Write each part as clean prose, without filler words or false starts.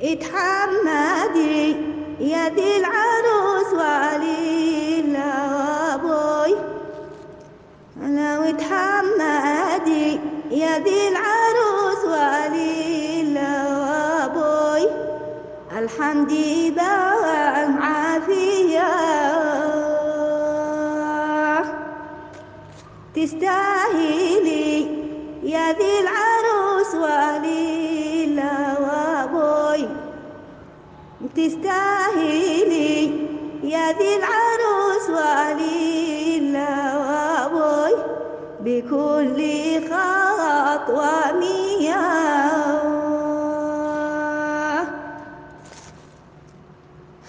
اتحمدي يا ذي العروس وليلى وابوي، لو اتحمدي يا ذي العروس وليلى وابوي، الحمد بالعافية تستاهلي يا ذي العروس وليلى وابوي، تستاهلي يا ذي العروس وليلى وابوي، بكل خطوة مياه.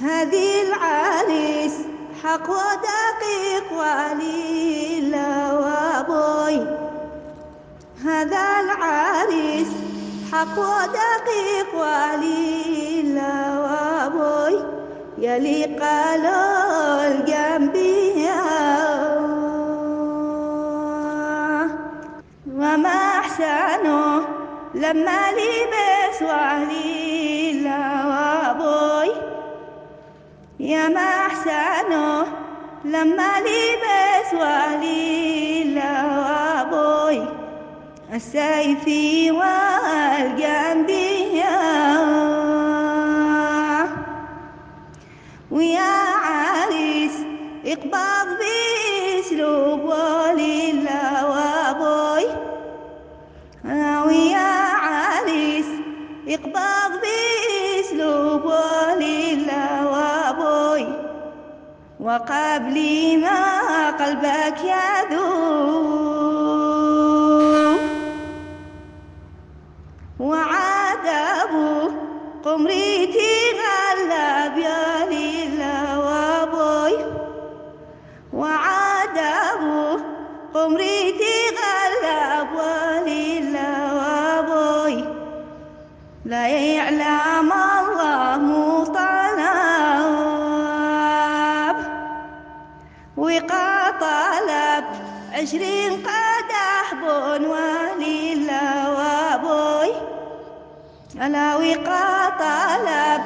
هذه العريس حق ودقيق وليلى وابوي، هذا العريس حق ودقيق وليلى وابوي، يليق له الجنبية وما أحسنه لما لبس وليلى وابوي، يا ما أحسنه لما لبس وليلى وابوي، السيف والجنبية ويا عريس اقبض بأسلوب وليلى وابوي، ويا عريس اقبض بأسلوب وليلى وابوي، وقبل ما قلبك يذوب وعاد أبو قمريتي غلب يا ليلى وابوي، وعاد أبو قمريتي غلب وليلى وابوي، لا يعلم الله مو طلب وقا طلب 20 قدح بن وليلى وابوي، ألا وقا طلب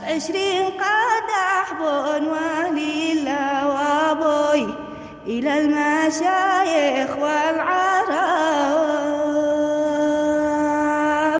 20 قدح بن وليلى وابوي، إلى المشايخ والعالم